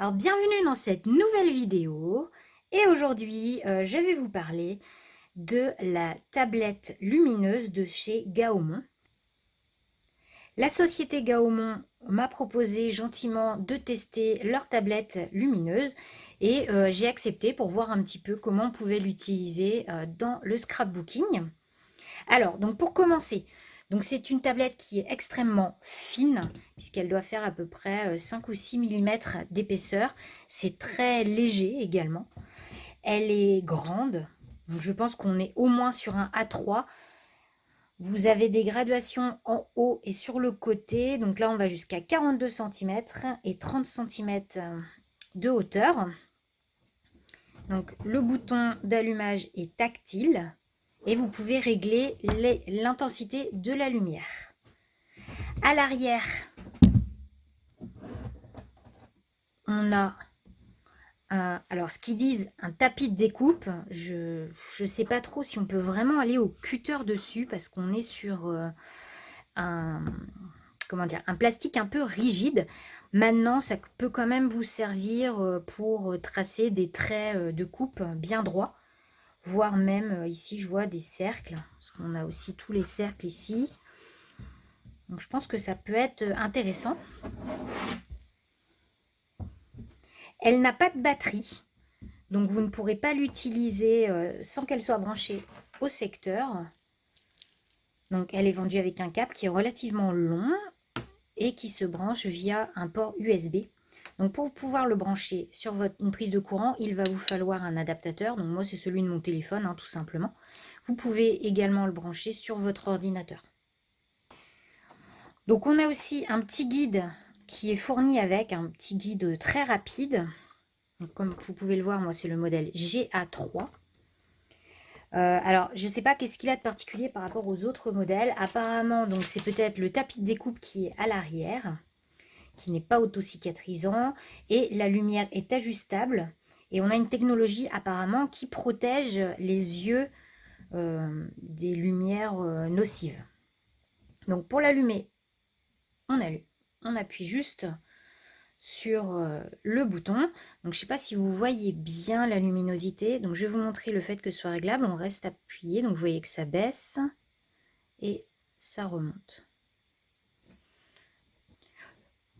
Alors bienvenue dans cette nouvelle vidéo et aujourd'hui je vais vous parler de la tablette lumineuse de chez Gaomon. La société Gaomon m'a proposé gentiment de tester leur tablette lumineuse et j'ai accepté pour voir un petit peu comment on pouvait l'utiliser dans le scrapbooking. Alors, donc pour commencer, donc c'est une tablette qui est extrêmement fine, puisqu'elle doit faire à peu près 5 ou 6 millimètres d'épaisseur. C'est très léger également. Elle est grande, donc je pense qu'on est au moins sur un A3. Vous avez des graduations en haut et sur le côté. Donc là, on va jusqu'à 42 centimètres et 30 centimètres de hauteur. Donc le bouton d'allumage est tactile et vous pouvez régler l'intensité de la lumière. À l'arrière, on a alors ce qu'ils disent un tapis de découpe. Je ne sais pas trop si on peut vraiment aller au cutter dessus parce qu'on est sur un, comment dire, un plastique un peu rigide. Maintenant, ça peut quand même vous servir pour tracer des traits de coupe bien droits. Voire même ici, je vois des cercles. Parce qu'on a aussi tous les cercles ici. Donc, je pense que ça peut être intéressant. Elle n'a pas de batterie. Donc, vous ne pourrez pas l'utiliser sans qu'elle soit branchée au secteur. Donc, elle est vendue avec un câble qui est relativement long et qui se branche via un port USB. Donc, pour pouvoir le brancher sur une prise de courant, il va vous falloir un adaptateur. Donc, moi, c'est celui de mon téléphone, hein, tout simplement. Vous pouvez également le brancher sur votre ordinateur. Donc, on a aussi un petit guide qui est fourni avec, un petit guide très rapide. Donc, comme vous pouvez le voir, moi, c'est le modèle GA3. Alors, je ne sais pas qu'est-ce qu'il a de particulier par rapport aux autres modèles. Apparemment, donc c'est peut-être le tapis de découpe qui est à l'arrière, qui n'est pas auto-cicatrisant, et la lumière est ajustable. Et on a une technologie apparemment qui protège les yeux des lumières nocives. Donc pour l'allumer, on appuie juste sur le bouton. Donc je ne sais pas si vous voyez bien la luminosité. Donc je vais vous montrer le fait que ce soit réglable. On reste appuyé. Donc vous voyez que ça baisse et ça remonte.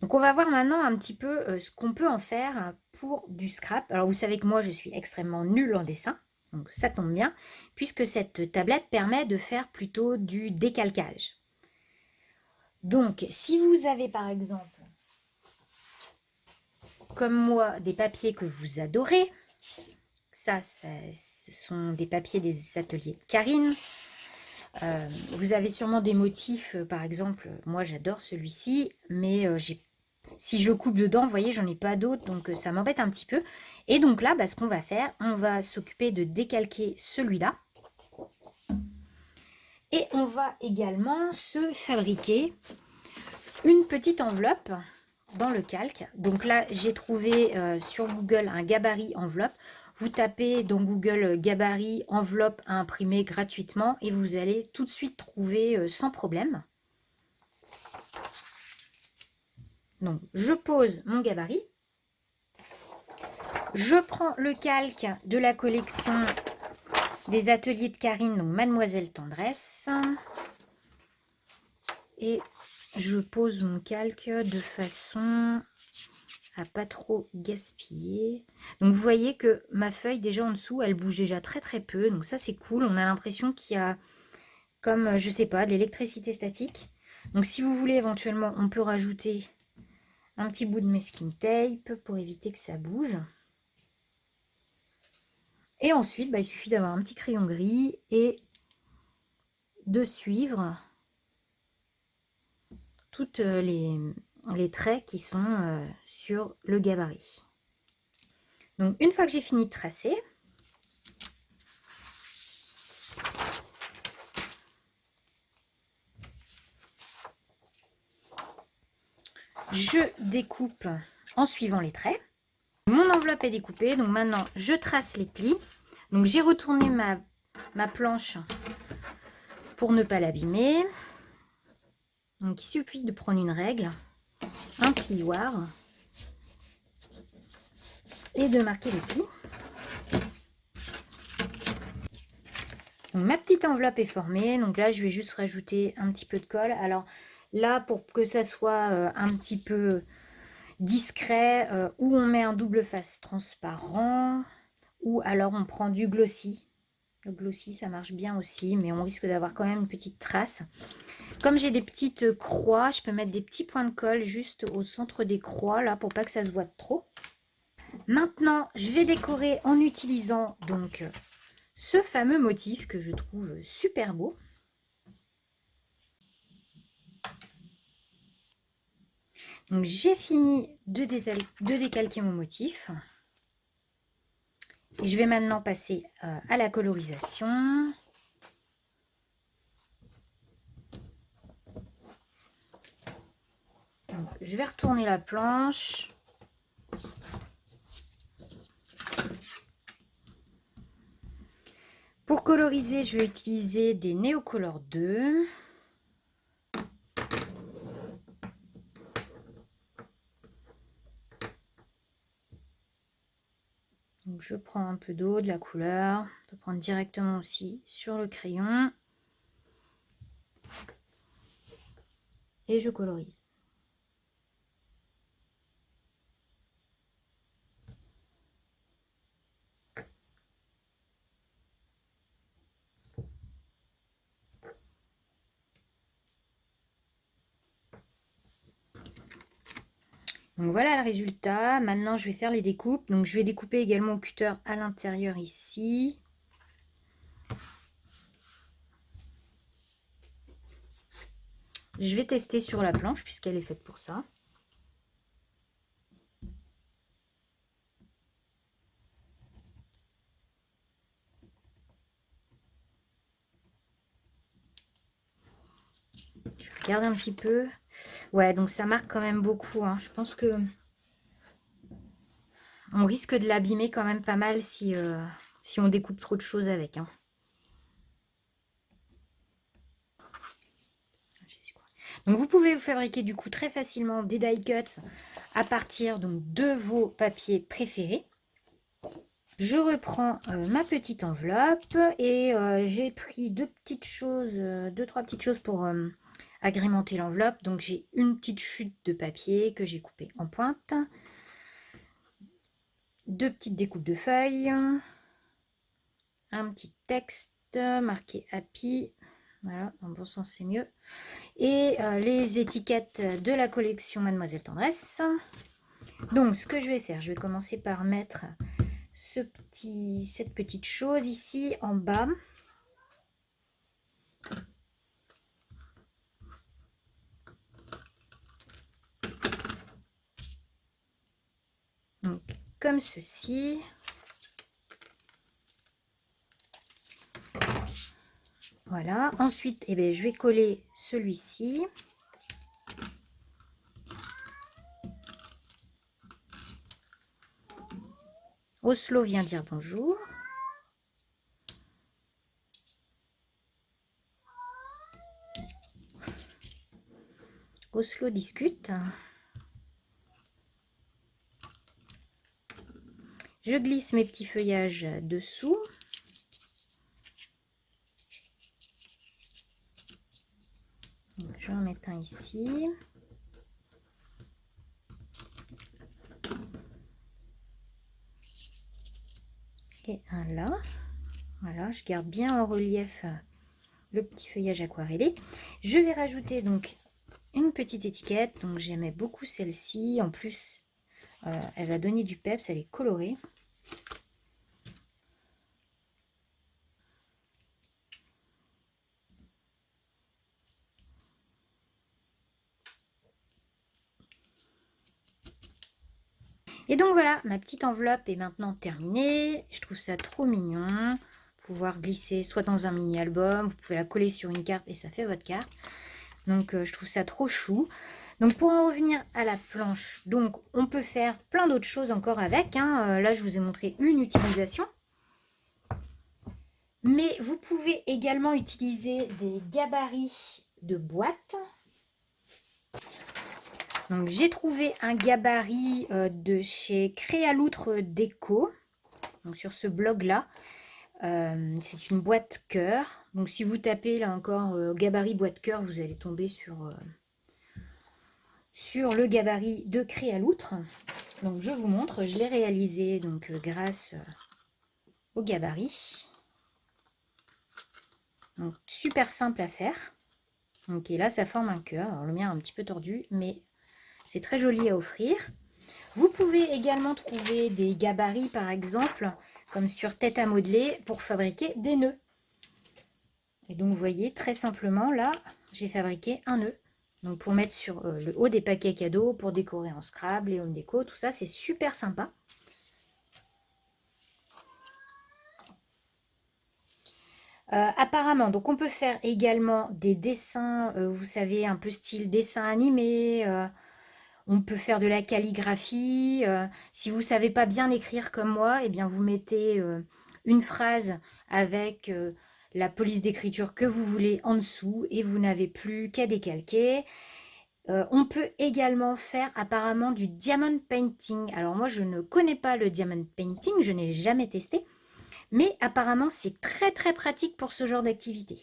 Donc on va voir maintenant un petit peu ce qu'on peut en faire pour du scrap. Alors vous savez que moi je suis extrêmement nulle en dessin. Donc ça tombe bien puisque cette tablette permet de faire plutôt du décalcage. Donc si vous avez par exemple comme moi des papiers que vous adorez, ce sont des papiers des ateliers de Karine. Vous avez sûrement des motifs, par exemple, moi j'adore celui-ci, mais si je coupe dedans, vous voyez, j'en ai pas d'autres, donc ça m'embête un petit peu. Et donc là, ce qu'on va faire, on va s'occuper de décalquer celui-là. Et on va également se fabriquer une petite enveloppe dans le calque. Donc là, j'ai trouvé sur Google un gabarit enveloppe. Vous tapez dans Google gabarit enveloppe à imprimer gratuitement et vous allez tout de suite trouver sans problème. Donc, je pose mon gabarit. Je prends le calque de la collection des ateliers de Karine, donc Mademoiselle Tendresse. Et je pose mon calque de façon à pas trop gaspiller. Donc vous voyez que ma feuille déjà en dessous, elle bouge déjà très très peu. Donc ça c'est cool. On a l'impression qu'il y a comme, je sais pas, de l'électricité statique. Donc si vous voulez éventuellement, on peut rajouter un petit bout de masking tape pour éviter que ça bouge. Et ensuite, il suffit d'avoir un petit crayon gris et de suivre toutes les traits qui sont sur le gabarit. Donc une fois que j'ai fini de tracer, je découpe en suivant les traits. Mon enveloppe est découpée, donc maintenant je trace les plis. Donc j'ai retourné ma planche pour ne pas l'abîmer. Donc il suffit de prendre une règle, un plioir. et de marquer les plis. Donc, ma petite enveloppe est formée, donc là je vais juste rajouter un petit peu de colle. Alors là, pour que ça soit un petit peu discret, ou on met un double face transparent, ou alors on prend du glossy. Le glossy ça marche bien aussi, mais on risque d'avoir quand même une petite trace. Comme j'ai des petites croix, je peux mettre des petits points de colle juste au centre des croix là pour pas que ça se voit trop. Maintenant je vais décorer en utilisant donc ce fameux motif que je trouve super beau. Donc j'ai fini de décalquer mon motif. Et je vais maintenant passer à la colorisation. Donc, je vais retourner la planche. Pour coloriser, je vais utiliser des Neocolor 2. Donc, je prends un peu d'eau, de la couleur. On peut prendre directement aussi sur le crayon. Et je colorise. Donc voilà le résultat. Maintenant, je vais faire les découpes. Donc je vais découper également au cutter à l'intérieur ici. Je vais tester sur la planche puisqu'elle est faite pour ça. Je regarde un petit peu. Ouais, donc ça marque quand même beaucoup, hein. Je pense que on risque de l'abîmer quand même pas mal si on découpe trop de choses avec, hein. Donc vous pouvez vous fabriquer du coup très facilement des die cuts à partir donc de vos papiers préférés. Je reprends ma petite enveloppe et j'ai pris deux, trois petites choses pour agrémenter l'enveloppe. Donc j'ai une petite chute de papier que j'ai coupée en pointe, deux petites découpes de feuilles, un petit texte marqué Happy, voilà, dans le bon sens c'est mieux, et les étiquettes de la collection Mademoiselle Tendresse. Donc ce que je vais faire, je vais commencer par mettre cette petite chose ici en bas. Donc, comme ceci. Voilà. Ensuite, eh bien, je vais coller celui-ci. Oslo vient dire bonjour. Oslo discute. Je glisse mes petits feuillages dessous. Donc, je vais en mettre un ici. Et un là. Voilà, je garde bien en relief le petit feuillage aquarellé. Je vais rajouter donc une petite étiquette. Donc j'aimais beaucoup celle-ci. En plus, elle va donner du peps, elle est colorée. Et donc voilà, ma petite enveloppe est maintenant terminée. Je trouve ça trop mignon. Pouvoir glisser soit dans un mini-album, vous pouvez la coller sur une carte et ça fait votre carte. Donc je trouve ça trop chou. Donc pour en revenir à la planche, donc on peut faire plein d'autres choses encore avec, hein. Là je vous ai montré une utilisation. Mais vous pouvez également utiliser des gabarits de boîte. Donc j'ai trouvé un gabarit de chez Créaloutre Déco, donc sur ce blog là. C'est une boîte cœur. Donc si vous tapez là encore gabarit boîte cœur, vous allez tomber sur le gabarit de Créaloutre. Donc je vous montre, je l'ai réalisé donc grâce au gabarit. Donc super simple à faire. Donc et là ça forme un cœur. Alors le mien est un petit peu tordu, mais c'est très joli à offrir. Vous pouvez également trouver des gabarits par exemple, comme sur Tête à modeler, pour fabriquer des nœuds. Et donc vous voyez très simplement là, j'ai fabriqué un nœud. Donc pour mettre sur le haut des paquets cadeaux, pour décorer en Scrabble et Home Déco, tout ça c'est super sympa. Apparemment, donc on peut faire également des dessins, vous savez, un peu style dessin animé. On peut faire de la calligraphie. Si vous ne savez pas bien écrire comme moi, eh bien vous mettez une phrase avec la police d'écriture que vous voulez en dessous et vous n'avez plus qu'à décalquer. On peut également faire apparemment du diamond painting. Alors moi je ne connais pas le diamond painting, je n'ai jamais testé. Mais apparemment, c'est très très pratique pour ce genre d'activité.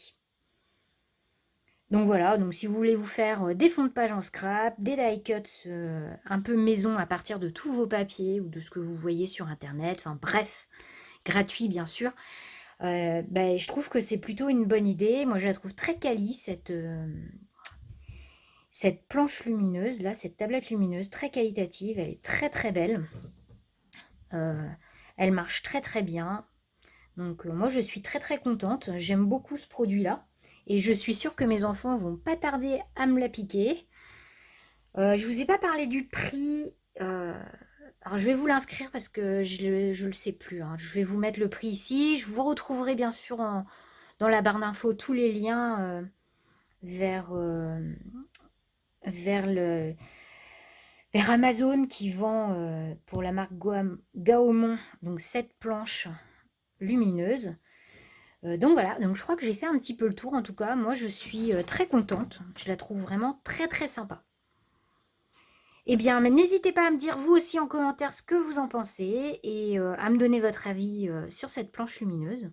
Donc voilà, donc si vous voulez vous faire des fonds de page en scrap, des die cuts un peu maison à partir de tous vos papiers ou de ce que vous voyez sur internet, enfin bref, gratuit bien sûr, je trouve que c'est plutôt une bonne idée. Moi je la trouve très quali cette planche lumineuse, là, cette tablette lumineuse, très qualitative, elle est très très belle. Elle marche très très bien. Donc moi je suis très très contente, j'aime beaucoup ce produit là et je suis sûre que mes enfants vont pas tarder à me la piquer. Je vous ai pas parlé du prix, alors je vais vous l'inscrire parce que je le sais plus, hein. Je vais vous mettre le prix ici, je vous retrouverai bien sûr dans la barre d'infos tous les liens vers, vers, vers Amazon qui vend pour la marque Gaomon donc cette planche lumineuse. Donc voilà, donc je crois que j'ai fait un petit peu le tour en tout cas. Moi je suis très contente, je la trouve vraiment très très sympa. Eh bien, mais n'hésitez pas à me dire vous aussi en commentaire ce que vous en pensez et à me donner votre avis sur cette planche lumineuse.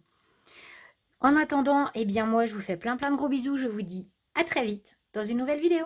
En attendant, eh bien moi je vous fais plein plein de gros bisous, je vous dis à très vite dans une nouvelle vidéo.